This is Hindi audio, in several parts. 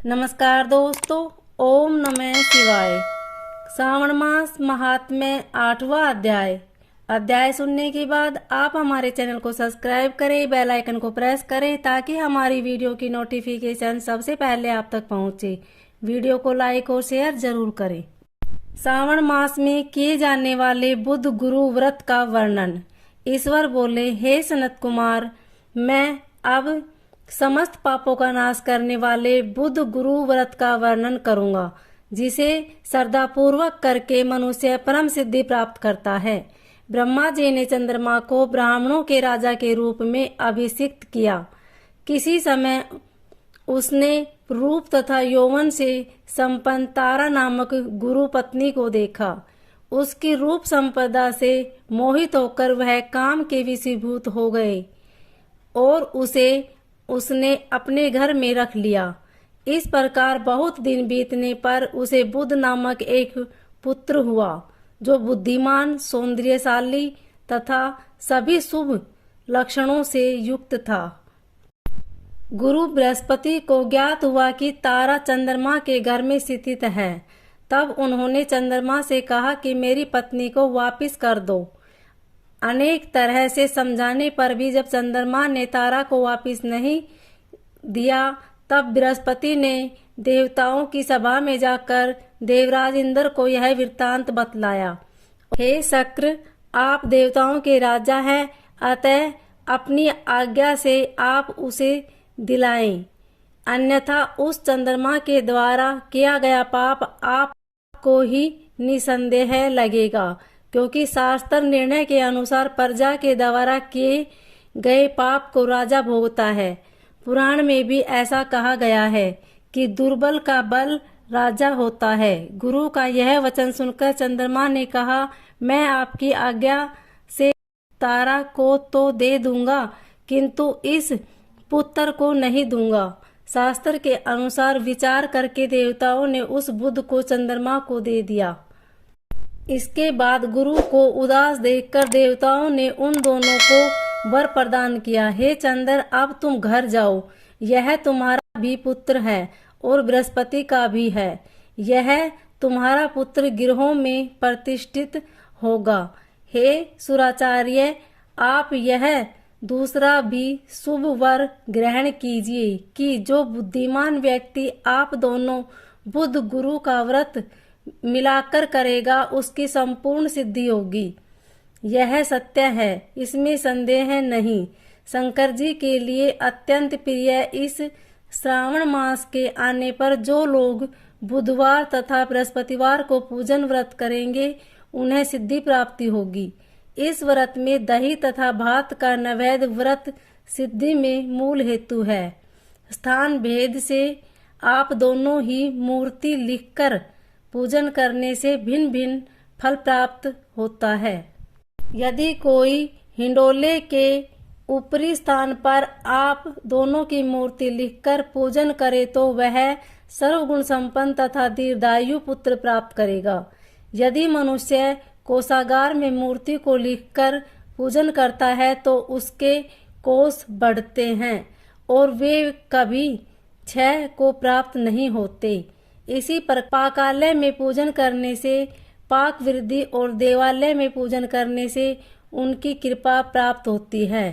नमस्कार दोस्तों, ओम नमः शिवाय। श्रावण मास महात्म्य 8वां अध्याय सुनने के बाद आप हमारे चैनल को सब्सक्राइब करें, बेल आइकन को प्रेस करें ताकि हमारी वीडियो की नोटिफिकेशन सबसे पहले आप तक पहुंचे। वीडियो को लाइक और शेयर जरूर करें। श्रावण मास में किए जाने वाले बुध गुरु व्रत का वर्णन। ईश्वर बोले, हे सनत कुमार, मैं अब समस्त पापों का नाश करने वाले बुध गुरु व्रत का वर्णन करूंगा, जिसे श्रद्धा पूर्वक करके मनुष्य परम सिद्धि प्राप्त करता है। ब्रह्मा जी ने चंद्रमा को ब्राह्मणों के राजा के रूप में अभिषिक्त किया। किसी समय उसने रूप तथा यौवन से संपन्न तारा नामक गुरु पत्नी को देखा। उसकी रूप संपदा से मोहित होकर वह काम के विषीभूत हो गए और उसने अपने घर में रख लिया। इस प्रकार बहुत दिन बीतने पर उसे बुध नामक एक पुत्र हुआ, जो बुद्धिमान, सौंदर्यशाली तथा सभी शुभ लक्षणों से युक्त था। गुरु बृहस्पति को ज्ञात हुआ कि तारा चंद्रमा के घर में स्थित है। तब उन्होंने चंद्रमा से कहा कि मेरी पत्नी को वापिस कर दो। अनेक तरह से समझाने पर भी जब चंद्रमा ने तारा को वापस नहीं दिया, तब बृहस्पति ने देवताओं की सभा में जाकर देवराज इंद्र को यह वृत्तांत बतलाया। हे शक्र, आप देवताओं के राजा हैं, अतः अपनी आज्ञा से आप उसे दिलाएं, अन्यथा उस चंद्रमा के द्वारा किया गया पाप आपको ही निसंदेह लगेगा, क्योंकि शास्त्र निर्णय के अनुसार प्रजा के द्वारा किए गए पाप को राजा भोगता है। पुराण में भी ऐसा कहा गया है कि दुर्बल का बल राजा होता है। गुरु का यह वचन सुनकर चंद्रमा ने कहा, मैं आपकी आज्ञा से तारा को तो दे दूंगा, किंतु इस पुत्र को नहीं दूंगा। शास्त्र के अनुसार विचार करके देवताओं ने उस बुध को चंद्रमा को दे दिया। इसके बाद गुरु को उदास देखकर देवताओं ने उन दोनों को वर प्रदान किया। हे चंद्र, अब तुम घर जाओ। यह तुम्हारा भी पुत्र है और बृहस्पति का भी है। यह तुम्हारा पुत्र गिरहों में प्रतिष्ठित होगा। हे सुराचार्य, आप यह दूसरा भी शुभ वर ग्रहण कीजिए कि जो बुद्धिमान व्यक्ति आप दोनों बुध गुरु का व्रत मिलाकर करेगा, उसकी संपूर्ण सिद्धि होगी। यह सत्य है, इसमें संदेह नहीं। शंकर जी के लिए अत्यंत प्रिय इस श्रावण मास के आने पर जो लोग बुधवार तथा बृहस्पतिवार को पूजन व्रत करेंगे, उन्हें सिद्धि प्राप्ति होगी। इस व्रत में दही तथा भात का नैवेद्य व्रत सिद्धि में मूल हेतु है। स्थान भेद से आप दोनों ही मूर्ति लिखकर पूजन करने से भिन्न भिन्न फल प्राप्त होता है। यदि कोई हिंडोले के ऊपरी स्थान पर आप दोनों की मूर्ति लिखकर पूजन करे तो वह सर्वगुण संपन्न तथा दीर्घायु पुत्र प्राप्त करेगा। यदि मनुष्य कोषागार में मूर्ति को लिखकर पूजन करता है तो उसके कोष बढ़ते हैं और वे कभी क्षय को प्राप्त नहीं होते। इसी पर पाकालय में पूजन करने से पाक वृद्धि और देवालय में पूजन करने से उनकी कृपा प्राप्त होती है।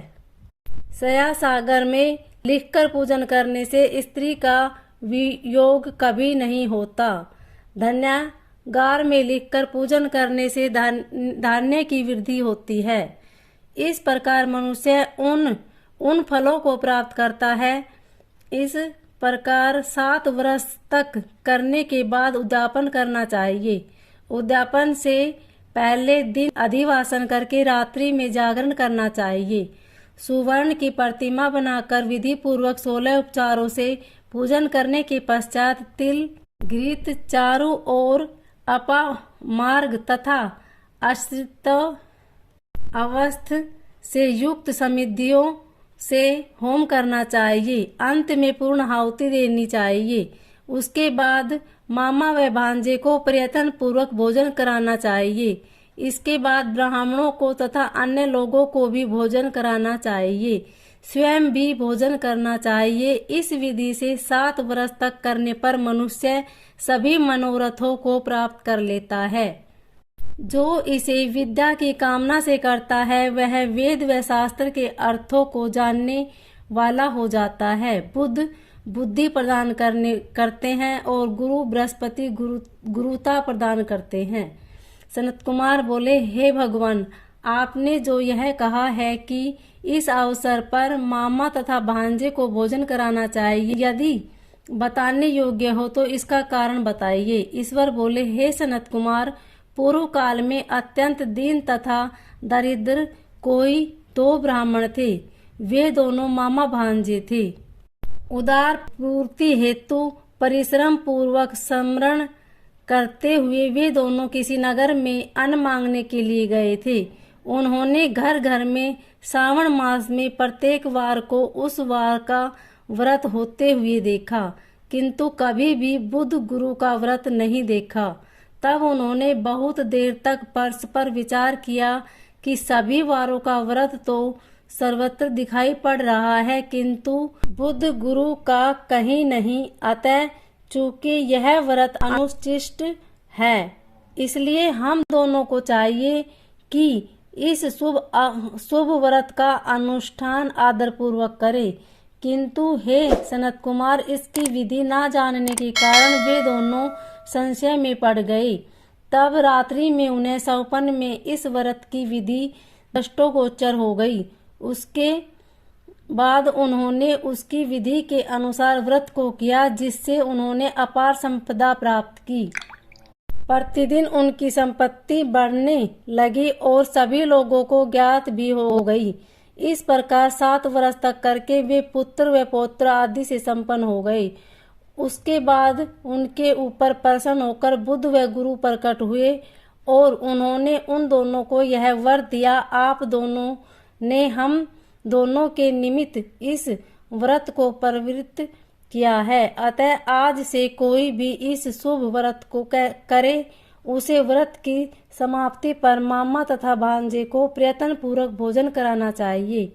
शया सागर में लिखकर पूजन करने से स्त्री का वियोग कभी नहीं होता। धन्यागार में लिखकर पूजन करने से धान्य की वृद्धि होती है। इस प्रकार मनुष्य उन फलों को प्राप्त करता है। इस प्रकार 7 वर्ष तक करने के बाद उद्यापन करना चाहिए। उद्यापन से पहले दिन अधिवासन करके रात्रि में जागरण करना चाहिए। सुवर्ण की प्रतिमा बनाकर विधि पूर्वक 16 उपचारों से पूजन करने के पश्चात तिल, घृत, चारों ओर अपामार्ग तथा अश्रित अवस्थ से युक्त समिधियों से होम करना चाहिए। अंत में पूर्ण आहुति देनी चाहिए। उसके बाद मामा व भांजे को प्रयत्न पूर्वक भोजन कराना चाहिए। इसके बाद ब्राह्मणों को तथा अन्य लोगों को भी भोजन कराना चाहिए। स्वयं भी भोजन करना चाहिए। इस विधि से 7 वर्ष तक करने पर मनुष्य सभी मनोरथों को प्राप्त कर लेता है। जो इसे विद्या की कामना से करता है वह वेद व शास्त्र के अर्थों को जानने वाला हो जाता है। बुद्ध बुद्धि प्रदान करते हैं और गुरु बृहस्पति गुरुता प्रदान करते हैं। सनत कुमार बोले, हे भगवान, आपने जो यह कहा है कि इस अवसर पर मामा तथा भांजे को भोजन कराना चाहिए, यदि बताने योग्य हो तो इसका कारण बताइए। ईश्वर बोले, हे सनत कुमार, पूर्व काल में अत्यंत दीन तथा दरिद्र कोई 2 ब्राह्मण थे। वे दोनों मामा भांजे थे। उदार पूर्ति हेतु परिश्रम पूर्वक स्मरण करते हुए वे दोनों किसी नगर में अन्न मांगने के लिए गए थे। उन्होंने घर घर में श्रावण मास में प्रत्येक वार को उस वार का व्रत होते हुए देखा, किंतु कभी भी बुद्ध गुरु का व्रत नहीं देखा। तब उन्होंने बहुत देर तक परस्पर विचार किया कि सभी वारों का व्रत तो सर्वत्र दिखाई पड़ रहा है, किंतु बुद्ध गुरु का कहीं नहीं। अतः चूंकि यह व्रत अनुचिष्ट है, इसलिए हम दोनों को चाहिए कि इस शुभ व्रत का अनुष्ठान आदर पूर्वक करें। किंतु हे सनत कुमार, इसकी विधि ना जानने के कारण वे दोनों संशय में पड़ गए। तब रात्रि में उन्हें सपन में इस व्रत की विधि दृष्टोगोचर हो गई। उसके बाद उन्होंने उसकी विधि के अनुसार व्रत को किया, जिससे उन्होंने अपार संपदा प्राप्त की। प्रतिदिन उनकी संपत्ति बढ़ने लगी और सभी लोगों को ज्ञात भी हो गई। इस प्रकार 7 वर्ष तक करके वे पुत्र व पौत्र आदि से संपन्न हो गए। उसके बाद उनके ऊपर प्रसन्न होकर बुद्ध व गुरु प्रकट हुए और उन्होंने उन दोनों को यह वर दिया, आप दोनों ने हम दोनों के निमित्त इस व्रत को प्रवृत्त किया है। अतः आज से कोई भी इस शुभ व्रत को करे, उसे व्रत की समाप्ति पर मामा तथा भांजे को प्रयत्न पूर्वक भोजन कराना चाहिए।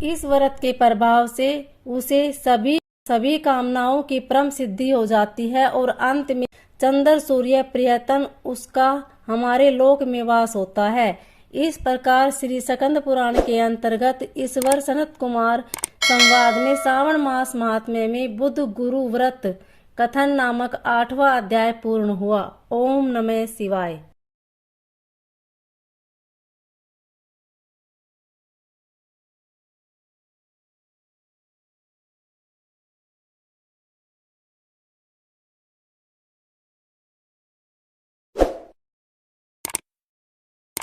इस व्रत के प्रभाव से उसे सभी कामनाओं की परम सिद्धि हो जाती है और अंत में चंद्र सूर्य प्रयत्न उसका हमारे लोक में वास होता है। इस प्रकार श्री स्कंद पुराण के अंतर्गत ईश्वर सनत कुमार संवाद में श्रावण मास महात्म्य में बुद्ध गुरु व्रत कथन नामक 8वां अध्याय पूर्ण हुआ। ओम नमः शिवाय।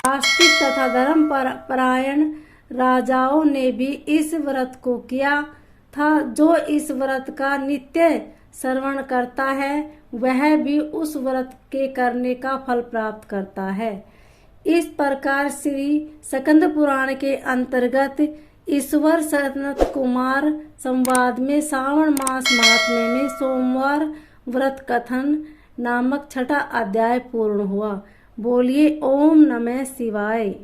आस्तिक तथा धर्म परायण राजाओं ने भी इस व्रत को किया था। जो इस व्रत का नित्य श्रवण करता है वह भी उस व्रत के करने का फल प्राप्त करता है। इस प्रकार श्री स्कंद पुराण के अंतर्गत ईश्वर सनत कुमार संवाद में श्रावण मास महात्म्य में सोमवार व्रत कथन नामक 6वां अध्याय पूर्ण हुआ। बोलिए ओम नमः शिवाय।